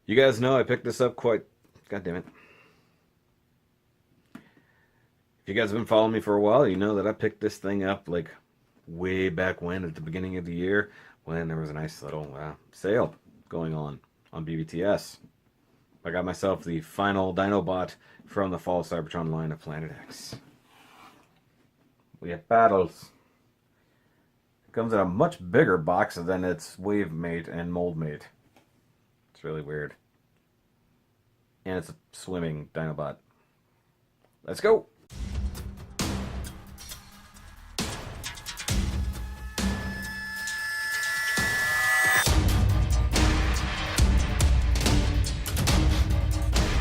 You guys know I picked this up quite... God damn it. If you guys have been following me for a while, you know that I picked this thing up like way back when, at the beginning of the year, when there was a nice little sale going on BBTS. I got myself the FINAL Dinobot from the Fall of Cybertron line of Planet X. We have battles. It comes in a much bigger box than its wave mate and mold mate. It's really weird. And it's a swimming Dinobot. Let's go!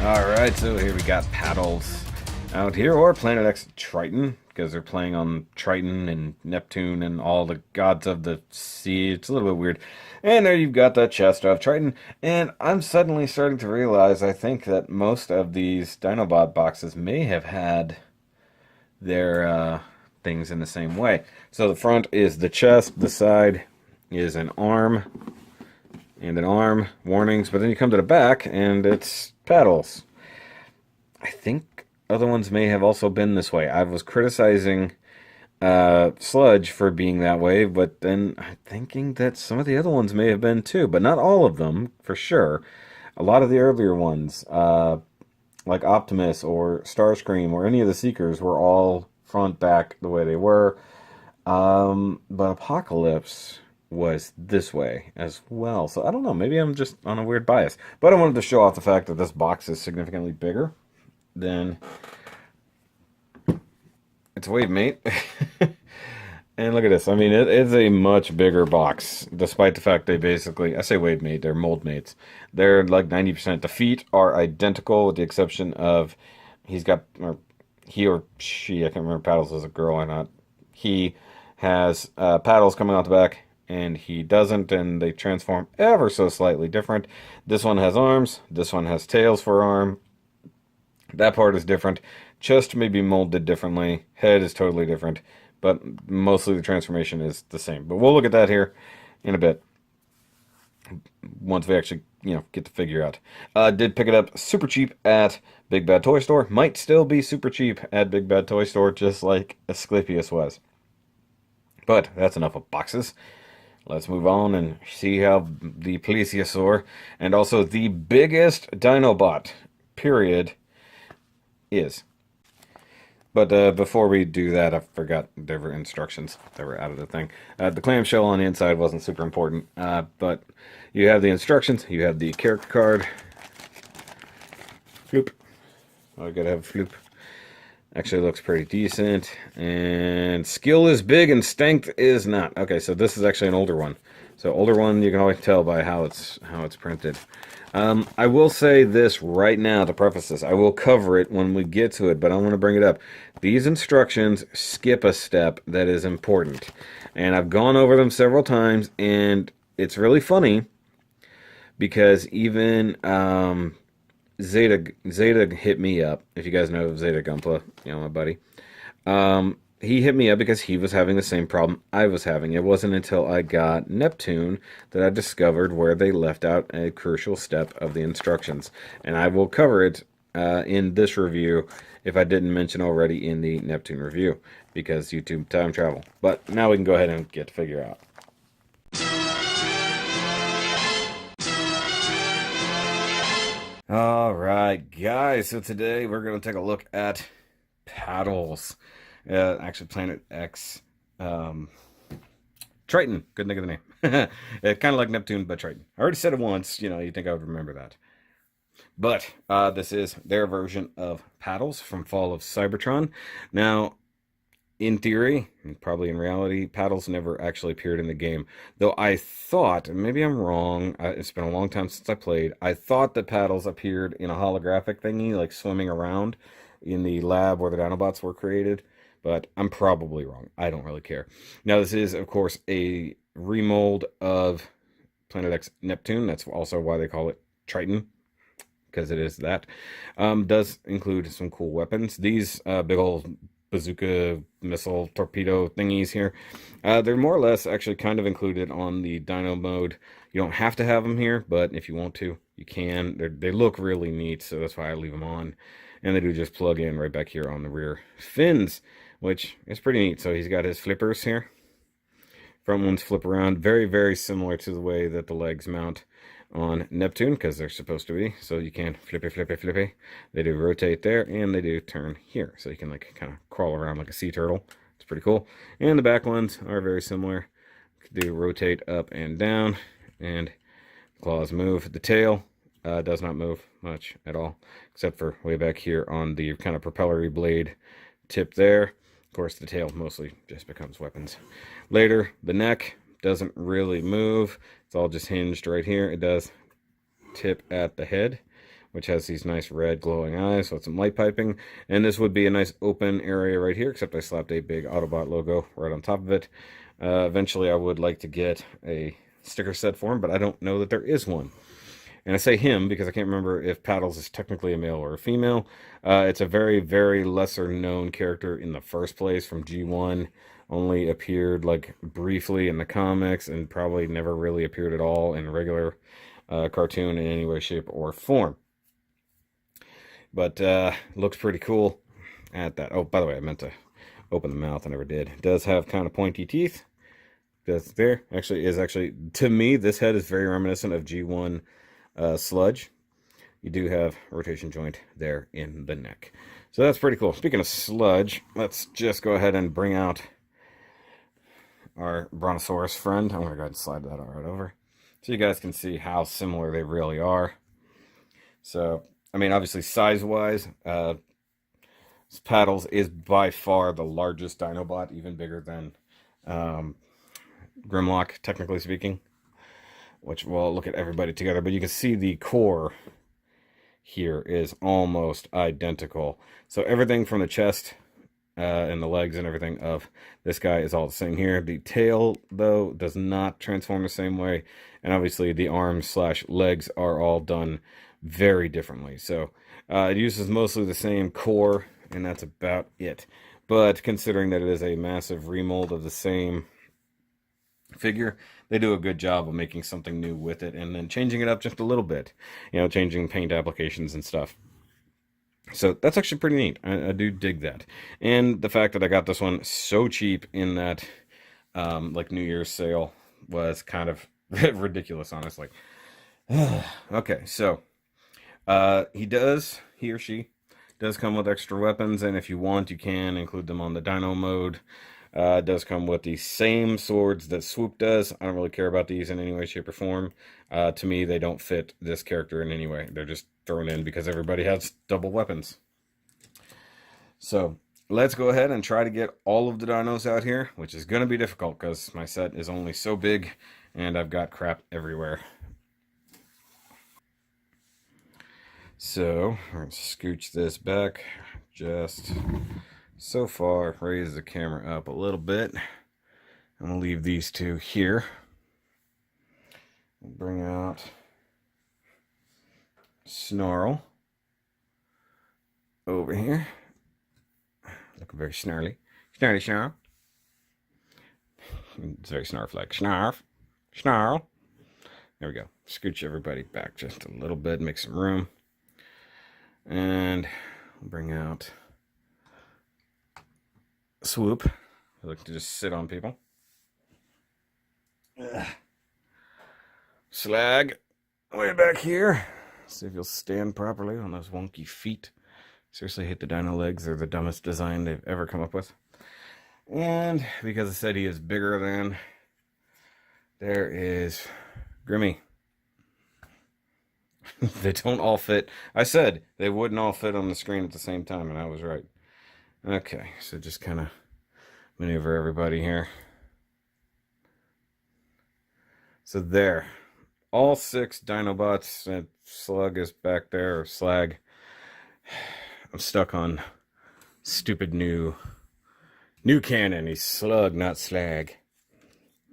Alright, so here we got paddles out here, or Planet X Triton, because they're playing on Triton and Neptune and all the gods of the sea. It's a little bit weird. And there you've got the chest of Triton. And I'm suddenly starting to realize, I think that most of these Dinobot boxes may have had their things in the same way. So the front is the chest, the side is an arm, and an arm, warnings, but then you come to the back, and it's paddles. I think other ones may have also been this way. I was criticizing Sludge for being that way, but then I'm thinking that some of the other ones may have been too, but not all of them, for sure. A lot of the earlier ones, like Optimus or Starscream or any of the Seekers, were all front, back, the way they were. But Apocalypse was this way as well. So I don't know, maybe I'm just on a weird bias. But I wanted to show off the fact that this box is significantly bigger than its wave mate. And look at this. I mean, it is a much bigger box, despite the fact they basically, I say wave mate, they're mold mates. They're like 90%. The feet are identical with the exception of he's got, or he or she, I can't remember, paddles as a girl or not. He has paddles coming out the back, and he doesn't, and they transform ever so slightly different. This one has arms, this one has tails for arm. That part is different. Chest may be molded differently, head is totally different, but mostly the transformation is the same. But we'll look at that here in a bit, once we actually, get the figure out. Did pick it up super cheap at Big Bad Toy Store. Might still be super cheap at Big Bad Toy Store, just like Asclepius was. But that's enough of boxes. Let's move on and see how the Plesiosaur, and also the biggest Dinobot, period, is. But before we do that, I forgot there were instructions that were out of the thing. The clamshell on the inside wasn't super important, but you have the instructions, you have the character card. Floop. Oh, I gotta have a floop. Actually looks pretty decent, and skill is big and strength is not. Okay, so this is actually an older one. So older one, you can always tell by how it's printed. I will say this right now to preface this. I will cover it when we get to it, but I want to bring it up. These instructions skip a step that is important, and I've gone over them several times, and it's really funny because even Zeta hit me up. If you guys know Zeta Gunpla, my buddy. He hit me up because he was having the same problem I was having. It wasn't until I got Neptune that I discovered where they left out a crucial step of the instructions. And I will cover it in this review if I didn't mention already in the Neptune review, because YouTube time travel. But now we can go ahead and get to figure out. Alright guys, so today we're going to take a look at paddles. Actually Planet X Triton, good think of the name. Kind of like Neptune, but Triton. I already said it once, you'd think I would remember that. But this is their version of paddles from Fall of Cybertron. Now, in theory, and probably in reality, paddles never actually appeared in the game. Though I thought, and maybe I'm wrong, it's been a long time since I played, I thought that paddles appeared in a holographic thingy, like swimming around in the lab where the Dinobots were created. But I'm probably wrong. I don't really care. Now, this is, of course, a remold of Planet X Neptune. That's also why they call it Triton, because it is that. Does include some cool weapons. These big old bazooka missile torpedo thingies here, they're more or less actually kind of included on the Dino mode. You don't have to have them here, but if you want to, You can. They look really neat, so that's why I leave them on. And they do just plug in right back here on the rear fins, which is pretty neat. So he's got his flippers here. Front ones flip around. Very, very similar to the way that the legs mount on Neptune, because they're supposed to be. So you can flippy, flippy, flippy. They do rotate there, and they do turn here. So you can like kind of crawl around like a sea turtle. It's pretty cool. And the back ones are very similar. Do rotate up and down, and claws move. The tail does not move much at all, except for way back here on the kind of propellery blade tip there. Of course, the tail mostly just becomes weapons. Later, the neck doesn't really move. It's all just hinged right here. It does tip at the head, which has these nice red glowing eyes, so it's some light piping. And this would be a nice open area right here, except I slapped a big Autobot logo right on top of it. Eventually, I would like to get a sticker set for him, but I don't know that there is one. And I say him because I can't remember if Paddles is technically a male or a female. It's a very, very lesser known character in the first place from G1. Only appeared like briefly in the comics and probably never really appeared at all in a regular cartoon in any way, shape, or form. But looks pretty cool at that. Oh, by the way, I meant to open the mouth. I never did. It does have kind of pointy teeth. That's there. Actually, to me, this head is very reminiscent of G1 Sludge. You do have a rotation joint there in the neck. So that's pretty cool. Speaking of Sludge, let's just go ahead and bring out our Brontosaurus friend. I'm going to go ahead and slide that right over so you guys can see how similar they really are. So, I mean, obviously, size-wise, Paddles is by far the largest Dinobot, even bigger than Grimlock, technically speaking. Which we'll look at everybody together, but you can see the core here is almost identical. So everything from the chest and the legs and everything of this guy is all the same here. The tail, though, does not transform the same way. And obviously the arms / legs are all done very differently. So it uses mostly the same core, and that's about it. But considering that it is a massive remold of the same figure, they do a good job of making something new with it and then changing it up just a little bit, you know, changing paint applications and stuff. So that's actually pretty neat. I do dig that. And the fact that I got this one so cheap in that like New Year's sale was kind of ridiculous, honestly. Okay, so he or she does come with extra weapons, and if you want, you can include them on the Dino mode. It does come with the same swords that Swoop does. I don't really care about these in any way, shape, or form. To me, they don't fit this character in any way. They're just thrown in because everybody has double weapons. So let's go ahead and try to get all of the dinos out here, which is going to be difficult because my set is only so big and I've got crap everywhere. So we're going to scooch this back just so far, raise the camera up a little bit. I'm going to leave these two here. Bring out Snarl over here. Looking very snarly. Snarly snarl. It's very snarf-like. Snarf. Snarl. There we go. Scooch everybody back just a little bit, make some room. And bring out Swoop. I like to just sit on people. Slag, way back here. See if you'll stand properly on those wonky feet. Seriously hate the dino legs. They're the dumbest design they've ever come up with. And because I said he is bigger than, there is Grimmy. They don't all fit. I said they wouldn't all fit on the screen at the same time, and I was right. Okay, so just kind of maneuver everybody here. So there. All 6 Dinobots. And Slug is back there, or Slag. I'm stuck on stupid new canon. He's Slug, not Slag.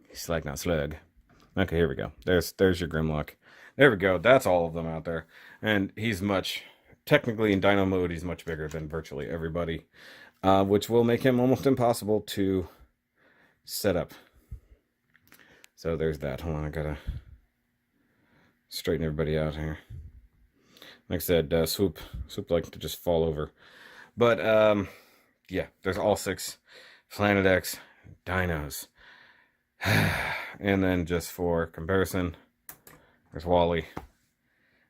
He's Slag, not Slug. Okay, here we go. There's your Grimlock. There we go. That's all of them out there. And he's technically in Dino mode, he's much bigger than virtually everybody. Which will make him almost impossible to set up. So there's that. Hold on, I gotta straighten everybody out here. Like I said, swoop likes to just fall over. But, yeah, there's all 6 Planet X dinos. And then just for comparison, there's Wally.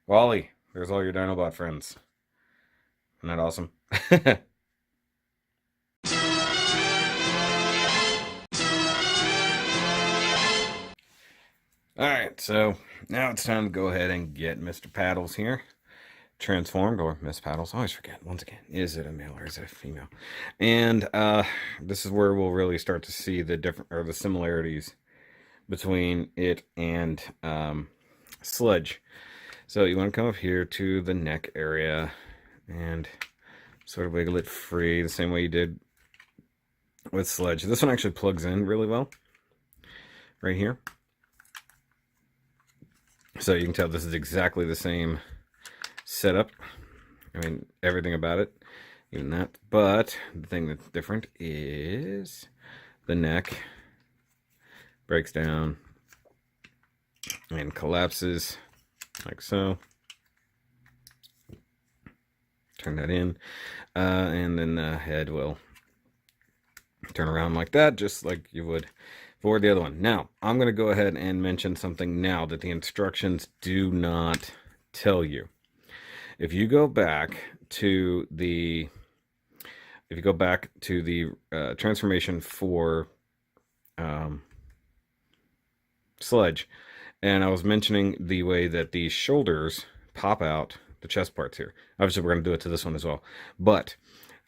Wally, there's all your Dinobot friends. Isn't that awesome? Alright, so now it's time to go ahead and get Mr. Paddles here transformed, or Miss Paddles. I always forget, once again, is it a male or is it a female? And this is where we'll really start to see the different, or the similarities between it and Sludge. So you want to come up here to the neck area and sort of wiggle it free the same way you did with Sludge. This one actually plugs in really well right here. So you can tell this is exactly the same setup. I mean, everything about it, even that. But the thing that's different is the neck breaks down and collapses like so. Turn that in, and then the head will turn around like that, just like you would for the other one. Now, I'm going to go ahead and mention something now that the instructions do not tell you. If you go back to the transformation for Sludge, and I was mentioning the way that the shoulders pop out the chest parts here. Obviously, we're going to do it to this one as well. But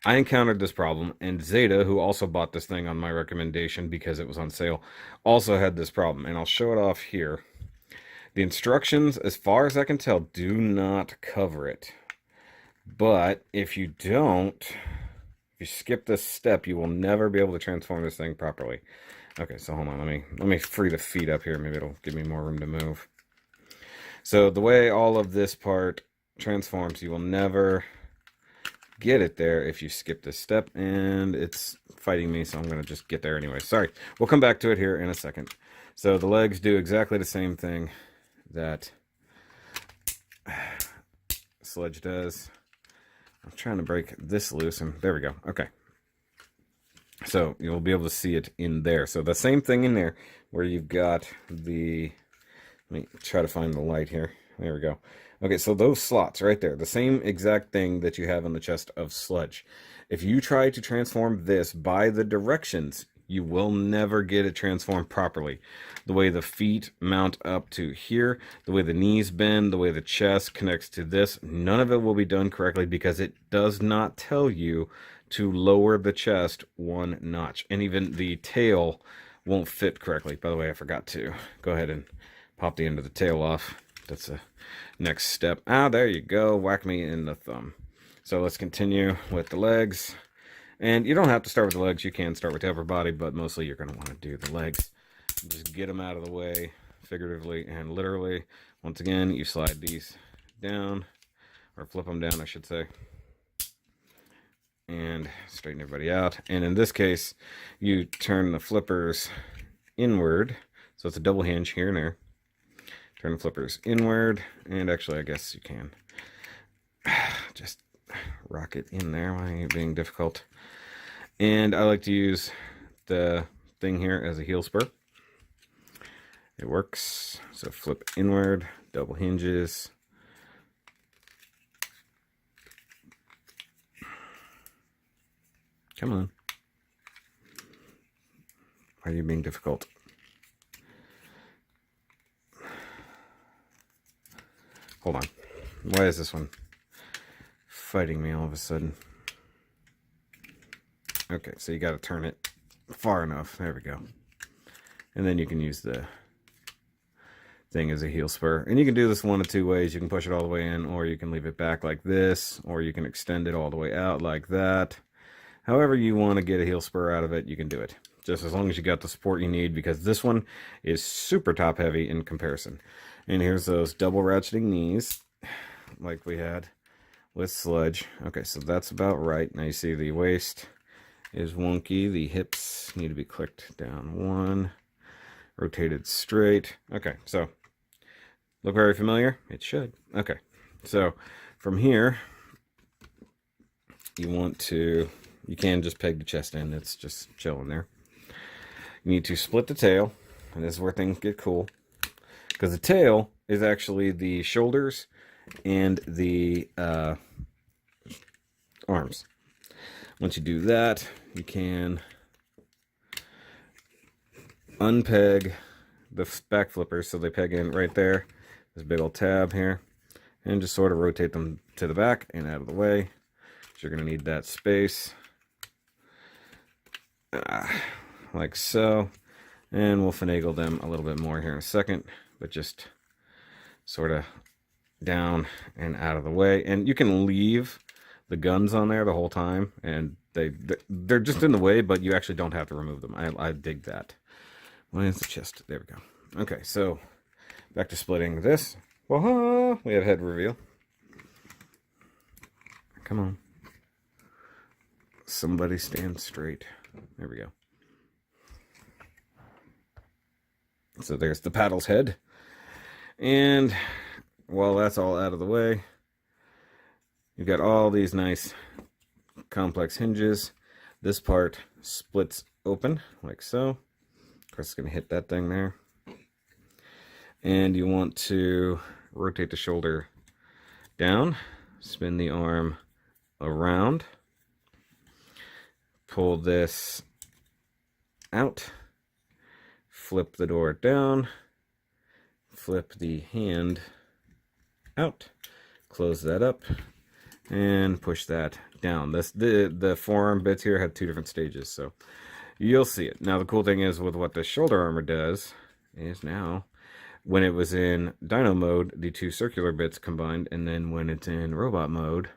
I encountered this problem, and Zeta, who also bought this thing on my recommendation because it was on sale, also had this problem, and I'll show it off here. The instructions, as far as I can tell, do not cover it. But if you skip this step, you will never be able to transform this thing properly. Okay, so hold on, let me free the feet up here. Maybe it'll give me more room to move. So the way all of this part transforms, you will never get it there if you skip this step, and it's fighting me, so I'm going to just get there anyway. Sorry, we'll come back to it here in a second. So the legs do exactly the same thing that Sludge does. I'm trying to break this loose, and there we go. Okay. So you'll be able to see it in there. So the same thing in there where you've got the... Let me try to find the light here. There we go. Okay, so those slots right there, the same exact thing that you have on the chest of Sludge. If you try to transform this by the directions, you will never get it transformed properly. The way the feet mount up to here, the way the knees bend, the way the chest connects to this, none of it will be done correctly because it does not tell you to lower the chest 1 notch. And even the tail won't fit correctly. By the way, I forgot to go ahead and pop the end of the tail off. That's the next step. Ah, there you go. Whack me in the thumb. So let's continue with the legs. And you don't have to start with the legs. You can start with the upper body, but mostly you're going to want to do the legs. Just get them out of the way, figuratively and literally. Once again, you slide these down, or flip them down, I should say. And straighten everybody out. And in this case, you turn the flippers inward. So it's a double hinge here and there. Turn the flippers inward, and actually I guess you can just rock it in there. Why are you being difficult? And I like to use the thing here as a heel spur. It works. So flip inward, double hinges. Come on. Why are you being difficult? Hold on. Why is this one fighting me all of a sudden? Okay, so you got to turn it far enough. There we go. And then you can use the thing as a heel spur. And you can do this one of 2 ways. You can push it all the way in, or you can leave it back like this, or you can extend it all the way out like that. However you want to get a heel spur out of it, you can do it. Just as long as you got the support you need, because this one is super top heavy in comparison. And here's those double ratcheting knees, like we had with Sludge. Okay, so that's about right. Now you see the waist is wonky. The hips need to be clicked down 1, rotated straight. Okay, so Look very familiar? It should. Okay. So from here, you can just peg the chest in. It's just chilling there. You need to split the tail, and this is where things get cool. Because the tail is actually the shoulders and the arms. Once you do that, you can unpeg the back flippers so they peg in right there. This big old tab here. And just sort of rotate them to the back and out of the way. You're going to need that space. Like so. And we'll finagle them a little bit more here in a second. But just sort of down and out of the way. And you can leave the guns on there the whole time. And they're just in the way, but you actually don't have to remove them. I dig that. Where's the chest? There we go. Okay, so back to splitting this. Whoa, we have head reveal. Come on. Somebody stand straight. There we go. So there's the paddle's head. And while that's all out of the way, you've got all these nice complex hinges. This part splits open like so. Of course, it's going to hit that thing there. And you want to rotate the shoulder down, spin the arm around, pull this out, flip the door down, flip the hand out, close that up, and push that down. The forearm bits here have two different stages, so you'll see it. Now the cool thing is with what the shoulder armor does is now when it was in Dino mode, the two circular bits combined, and then when it's in robot mode,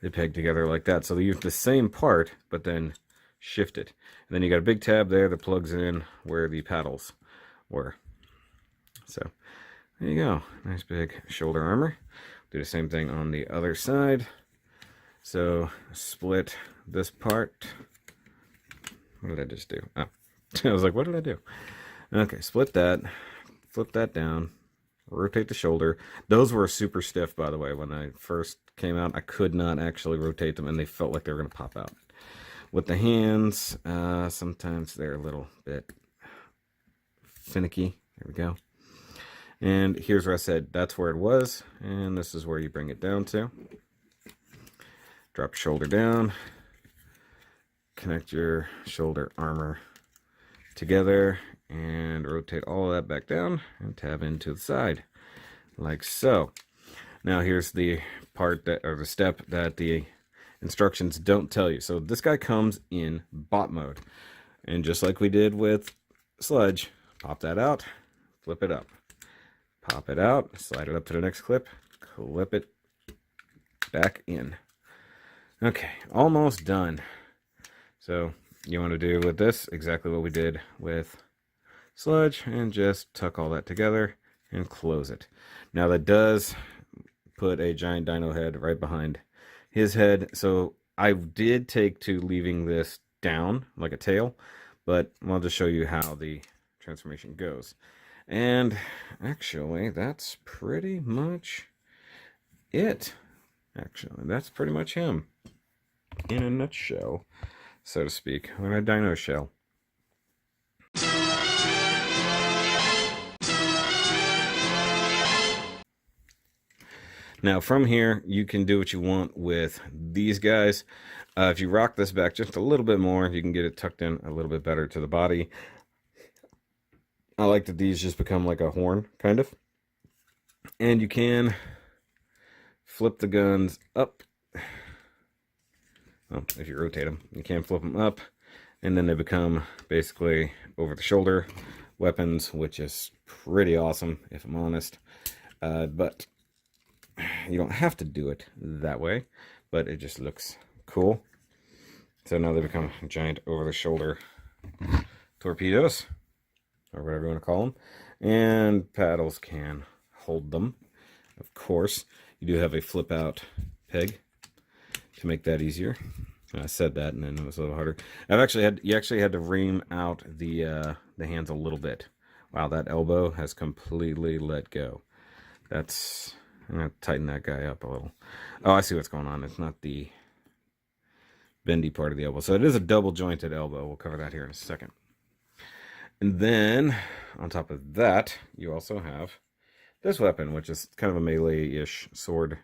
they peg together like that. So they use the same part, but then shift it. And then you got a big tab there that plugs in where the paddles were. So there you go. Nice big shoulder armor. Do the same thing on the other side. So split this part. What did I just do? Oh, I was like, what did I do? Okay, split that. Flip that down, rotate the shoulder. Those were super stiff, by the way. When I first came out, I could not actually rotate them, and they felt like they were going to pop out. With the hands, sometimes they're a little bit finicky. There we go. And here's where I said that's where it was, and this is where you bring it down to. Drop your shoulder down, connect your shoulder armor together, and rotate all of that back down and tab into the side like so. Now here's the part that, or the step that the instructions don't tell you. So this guy comes in bot mode, and just like we did with Sludge, pop that out, flip it up, pop it out, slide it up to the next clip, clip it back in. Okay, almost done. So you want to do with this exactly what we did with Sludge, and just tuck all that together and close it. Now that does put a giant dino head right behind his head, so I did take to leaving this down like a tail, but I'll just show you how the transformation goes. And actually that's pretty much it. Actually, that's pretty much him in a nutshell, so to speak, on a dino shell. Now from here, you can do what you want with these guys. If you rock this back just a little bit more, you can get it tucked in a little bit better to the body. I like that these just become like a horn, kind of. And you can flip the guns up. Well, if you rotate them, you can flip them up, and then they become basically over the shoulder weapons, which is pretty awesome, if I'm honest. But you don't have to do it that way, but it just looks cool. So now they become giant over-the-shoulder torpedoes, or whatever you want to call them. And paddles can hold them, of course. You do have a flip-out peg to make that easier. I said that, and then it was a little harder. You actually had to ream out the hands a little bit. Wow, that elbow has completely let go. That's, I'm going to tighten that guy up a little. Oh, I see what's going on. It's not the bendy part of the elbow. So it is a double jointed elbow. We'll cover that here in a second. And then on top of that, you also have this weapon, which is kind of a melee-ish sword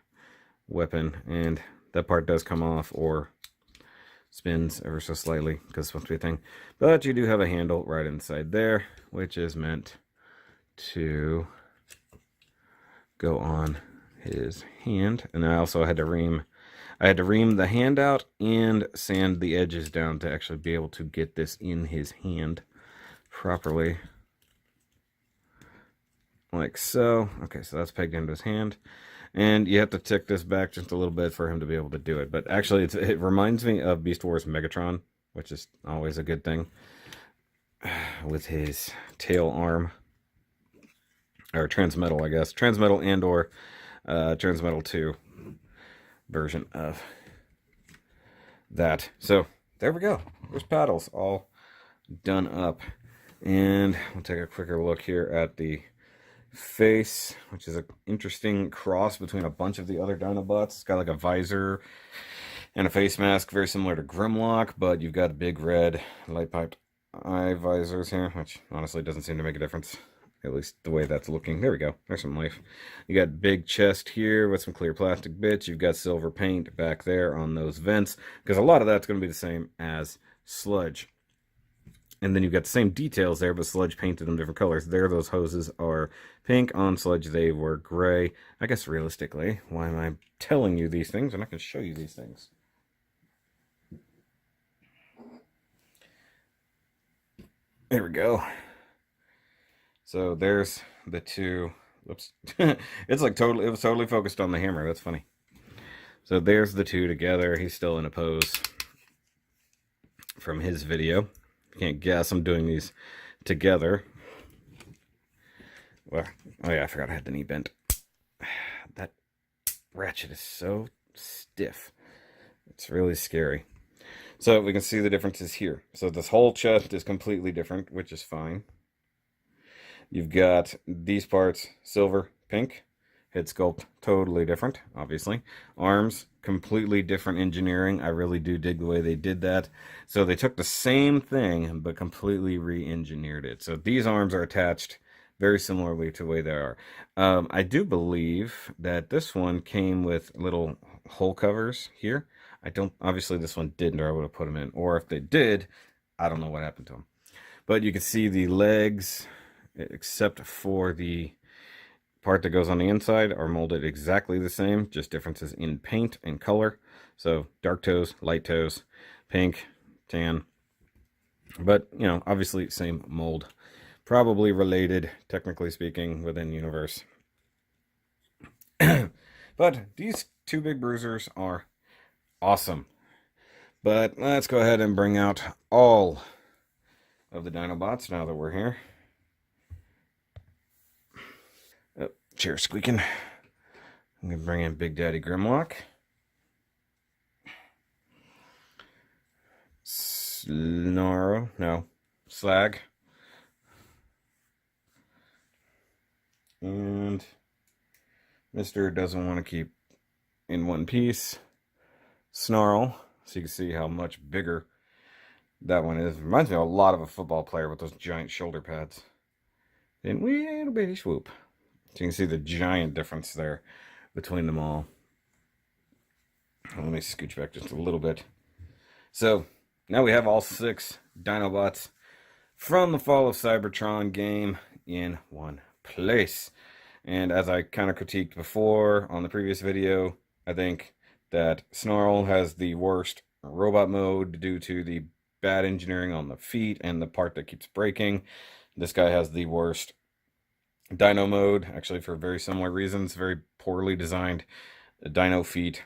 weapon. And that part does come off or spins ever so slightly because it's supposed to be a thing. But you do have a handle right inside there, which is meant to go on his hand. And I also had to ream the hand out and sand the edges down to actually be able to get this in his hand properly. Like so. Okay, so that's pegged into his hand. And you have to tick this back just a little bit for him to be able to do it. But actually, it reminds me of Beast Wars Megatron, which is always a good thing. With his tail arm. Or Transmetal, I guess. Transmetal and or Transmetal 2 version of that. So, there we go. There's paddles all done up. And we'll take a quicker look here at the face, which is an interesting cross between a bunch of the other Dinobots. It's got like a visor and a face mask, very similar to Grimlock, but you've got big red light-piped eye visors here, which honestly doesn't seem to make a difference. At least the way that's looking. There we go. There's some life. You got big chest here with some clear plastic bits. You've got silver paint back there on those vents, because a lot of that's going to be the same as Sludge. And then you've got the same details there, but Sludge painted them different colors. There, those hoses are pink. On Sludge, they were gray. I guess realistically, why am I telling you these things? I'm not going to show you these things. There we go. So there's the two. Whoops. It's like totally, it was totally focused on the hammer. That's funny. So there's the two together. He's still in a pose from his video. Can't guess I'm doing these together. Well, oh yeah, I forgot I had the knee bent. That ratchet is so stiff. It's really scary. So we can see the differences here. So this whole chest is completely different, which is fine. You've got these parts, silver, pink. Head sculpt, totally different, obviously. Arms, completely different engineering. I really do dig the way they did that. So they took the same thing, but completely re-engineered it. So these arms are attached very similarly to the way they are. I do believe that this one came with little hole covers here. Obviously this one didn't, or I would have put them in. Or if they did, I don't know what happened to them. But you can see the legs, except for the part that goes on the inside, are molded exactly the same, just differences in paint and color. So dark toes, light toes, pink, tan. But, you know, obviously same mold. Probably related, technically speaking, within universe. But these two big bruisers are awesome. But let's go ahead and bring out all of the Dinobots now that we're here. Oh, chair squeaking. I'm going to bring in Big Daddy Grimlock. Slag. And Mr. doesn't want to keep in one piece. Snarl. So you can see how much bigger that one is. Reminds me a lot of a football player with those giant shoulder pads. And little bitty swoop. So you can see the giant difference there between them all. Let me scooch back just a little bit. So now we have all 6 Dinobots from the Fall of Cybertron game in one place. And as I kind of critiqued before on the previous video, I think that Snarl has the worst robot mode due to the bad engineering on the feet and the part that keeps breaking. This guy has the worst Dino mode, actually for very similar reasons. Very poorly designed Dino feet.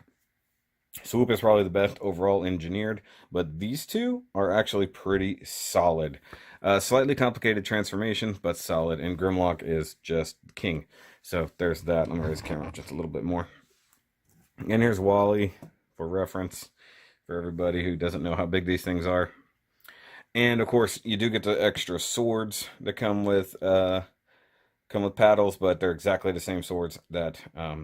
Swoop is probably the best overall engineered, but these two are actually pretty solid. Slightly complicated transformation, but solid, and Grimlock is just king. So there's that. Let me raise the camera just a little bit more. And here's Wally for reference for everybody who doesn't know how big these things are. And of course, you do get the extra swords that come with come with paddles, but they're exactly the same swords that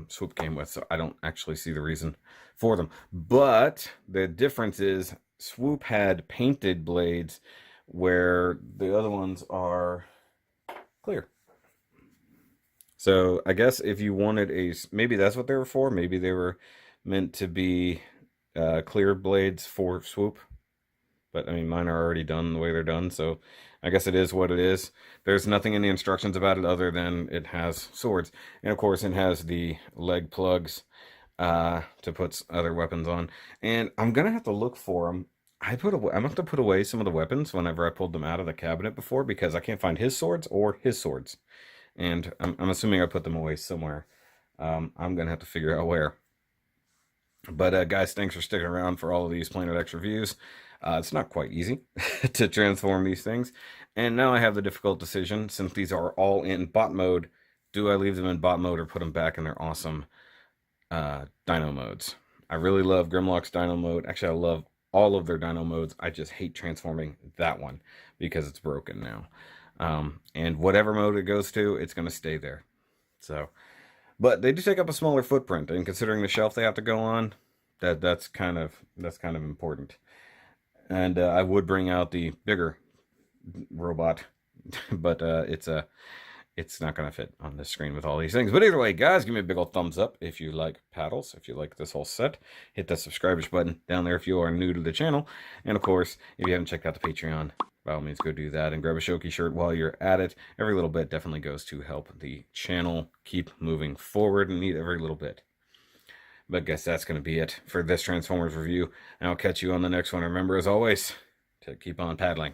Swoop came with, so I don't actually see the reason for them. But the difference is Swoop had painted blades where the other ones are clear. So I guess if you wanted maybe that's what they were for. Maybe they were meant to be clear blades for Swoop. But I mean, mine are already done the way they're done, so I guess it is what it is. There's nothing in the instructions about it other than it has swords. And of course, it has the leg plugs to put other weapons on. And I'm going to have to look for them. I'm going to have to put away some of the weapons whenever I pulled them out of the cabinet before because I can't find his swords or his swords. And I'm assuming I put them away somewhere. I'm going to have to figure out where. But guys, thanks for sticking around for all of these Planet X reviews. It's not quite easy to transform these things. And now I have the difficult decision, since these are all in bot mode, do I leave them in bot mode or put them back in their awesome Dino modes? I really love Grimlock's Dino mode. Actually, I love all of their Dino modes. I just hate transforming that one because it's broken now. And whatever mode it goes to, it's going to stay there. So, but they do take up a smaller footprint, and considering the shelf they have to go on, that's kind of important. And I would bring out the bigger robot, but it's not going to fit on this screen with all these things. But either way, guys, give me a big old thumbs up if you like paddles, if you like this whole set. Hit that subscribe button down there if you are new to the channel. And of course, if you haven't checked out the Patreon, by all means, go do that and grab a Shoky shirt while you're at it. Every little bit definitely goes to help the channel keep moving forward, and need every little bit. But guess that's going to be it for this Transformers review. And I'll catch you on the next one. Remember, as always, to keep on paddling.